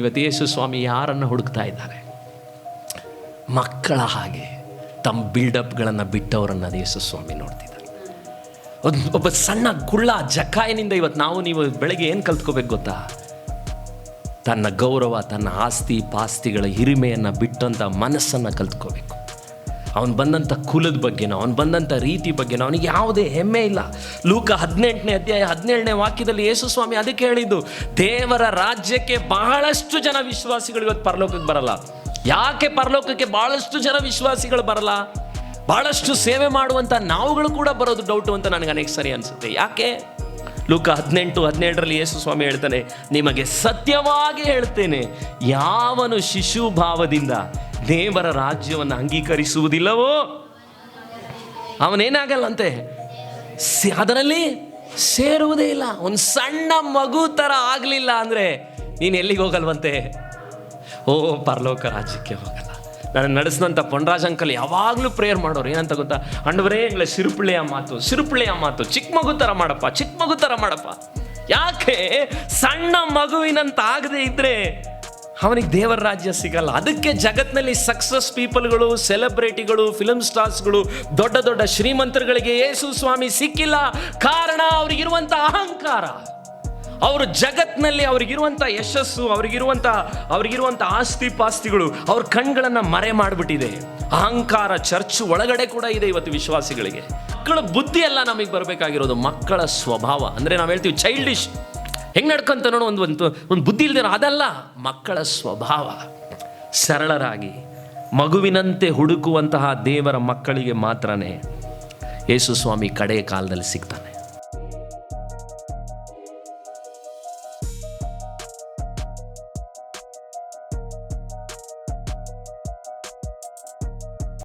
ಇವತ್ತು ಯೇಸು ಸ್ವಾಮಿ ಯಾರನ್ನು ಹುಡುಕ್ತಾ ಇದ್ದಾರೆ? ಮಕ್ಕಳ ಹಾಗೆ ತಮ್ಮ ಬಿಲ್ಡಪ್ಗಳನ್ನು ಬಿಟ್ಟವರನ್ನು ಯೇಸು ಸ್ವಾಮಿ ನೋಡ್ತಿದ್ದಾರೆ. ಒಬ್ಬ ಸಣ್ಣ ಗುಳ್ಳ ಜಕಾಯನಿಂದ ಇವತ್ತು ನೀವು ಬೆಳಗ್ಗೆ ಏನು ಕಲ್ತ್ಕೋಬೇಕು ಗೊತ್ತಾ? ತನ್ನ ಗೌರವ, ತನ್ನ ಆಸ್ತಿ ಪಾಸ್ತಿಗಳ ಹಿರಿಮೆಯನ್ನು ಬಿಟ್ಟಂಥ ಮನಸ್ಸನ್ನು ಕಲ್ತ್ಕೋಬೇಕು. ಅವನು ಬಂದಂಥ ಕುಲದ ಬಗ್ಗೆನೋ ಅವನು ಬಂದಂಥ ರೀತಿ ಬಗ್ಗೆನೋ ಅವನಿಗೆ ಯಾವುದೇ ಹೆಮ್ಮೆ ಇಲ್ಲ. ಲೂಕ 18ನೇ ಅಧ್ಯಾಯ 17ನೇ ವಾಕ್ಯದಲ್ಲಿ ಯೇಸು ಸ್ವಾಮಿ ಅದಕ್ಕೆ ಹೇಳಿದ್ದು, ದೇವರ ರಾಜ್ಯಕ್ಕೆ ಬಹಳಷ್ಟು ಜನ ವಿಶ್ವಾಸಿಗಳು ಇವತ್ತು ಪರಲೋಕಕ್ಕೆ ಬರಲ್ಲ. ಯಾಕೆ ಪರಲೋಕಕ್ಕೆ ಬಹಳಷ್ಟು ಜನ ವಿಶ್ವಾಸಿಗಳು ಬರಲ್ಲ? ಬಹಳಷ್ಟು ಸೇವೆ ಮಾಡುವಂಥ ನಾವುಗಳು ಕೂಡ ಬರೋದು ಡೌಟು ಅಂತ ನನಗೆ ಅನೇಕ ಸರಿ ಅನಿಸುತ್ತೆ. ಯಾಕೆ? ಲೂಕ 18:17 ಯೇಸು ಸ್ವಾಮಿ ಹೇಳ್ತಾನೆ, ನಿಮಗೆ ಸತ್ಯವಾಗಿ ಹೇಳ್ತೇನೆ, ಯಾವನು ಶಿಶುಭಾವದಿಂದ ದೇವರ ರಾಜ್ಯವನ್ನು ಅಂಗೀಕರಿಸುವುದಿಲ್ಲವೋ ಅವನೇನಾಗಲ್ಲಂತೆ, ಅದರಲ್ಲಿ ಸೇರುವುದೇ ಇಲ್ಲ. ಒಂದು ಸಣ್ಣ ಮಗು ಥರ ಆಗಲಿಲ್ಲ ಅಂದರೆ ನೀನು ಎಲ್ಲಿಗೆ ಹೋಗಲ್ವಂತೆ? ಪರಲೋಕ ರಾಜ್ಯಕ್ಕೆ ಹೋಗಲ್ಲ. ನಾನು ನಡೆಸಿದಂಥ ಪೊಂಡರಾಜ್ ಅಂಕಲ್ ಯಾವಾಗಲೂ ಪ್ರೇಯರ್ ಮಾಡೋರು. ಏನಂತ ಗೊತ್ತಾ? ಅಂಡವರೇ ಎಂಗ್ಲ ಸಿರುಪಿಳ್ಳೆಯ ಮಾತು, ಚಿಕ್ಕ ಮಗು ಥರ ಮಾಡಪ್ಪ. ಯಾಕೆ? ಸಣ್ಣ ಮಗುವಿನಂತ ಆಗದೆ ಇದ್ರೆ ಅವನಿಗೆ ದೇವರ ರಾಜ್ಯ ಸಿಗಲ್ಲ. ಅದಕ್ಕೆ ಜಗತ್ತಿನಲ್ಲಿ ಸಕ್ಸಸ್ ಪೀಪಲ್ಗಳು, ಸೆಲೆಬ್ರಿಟಿಗಳು, ಫಿಲ್ಮ್ ಸ್ಟಾರ್ಸ್ಗಳು, ದೊಡ್ಡ ದೊಡ್ಡ ಶ್ರೀಮಂತರುಗಳಿಗೆ ಯೇಸು ಸ್ವಾಮಿ ಸಿಕ್ಕಿಲ್ಲ. ಕಾರಣ ಅವರಿಗಿರುವಂಥ ಅಹಂಕಾರ. ಅವರು ಜಗತ್ತಿನಲ್ಲಿ ಅವರಿಗಿರುವಂಥ ಯಶಸ್ಸು, ಅವರಿಗಿರುವಂಥ ಆಸ್ತಿ ಪಾಸ್ತಿಗಳು ಅವ್ರ ಕಣ್ಗಳನ್ನು ಮರೆ ಮಾಡಿಬಿಟ್ಟಿದೆ. ಅಹಂಕಾರ ಚರ್ಚ್ ಒಳಗಡೆ ಕೂಡ ಇದೆ ಇವತ್ತು ವಿಶ್ವಾಸಿಗಳಿಗೆ. ಮಕ್ಕಳ ಬುದ್ಧಿ ಎಲ್ಲ ನಮಗೆ ಬರಬೇಕಾಗಿರೋದು ಮಕ್ಕಳ ಸ್ವಭಾವ. ಅಂದರೆ ನಾವು ಹೇಳ್ತೀವಿ ಚೈಲ್ಡಿಶ್, ಹೆಂಗೆ ನಡ್ಕೊಂತ ನೋಡು, ಒಂದು ಬುದ್ಧಿ ಇಲ್ದೇನೋ ಅದಲ್ಲ. ಮಕ್ಕಳ ಸ್ವಭಾವ ಸರಳರಾಗಿ ಮಗುವಿನಂತೆ ಹುಡುಕುವಂತಹ ದೇವರ ಮಕ್ಕಳಿಗೆ ಮಾತ್ರನೇ ಯೇಸು ಸ್ವಾಮಿ ಕಡೆಯ ಕಾಲದಲ್ಲಿ ಸಿಗ್ತಾನೆ.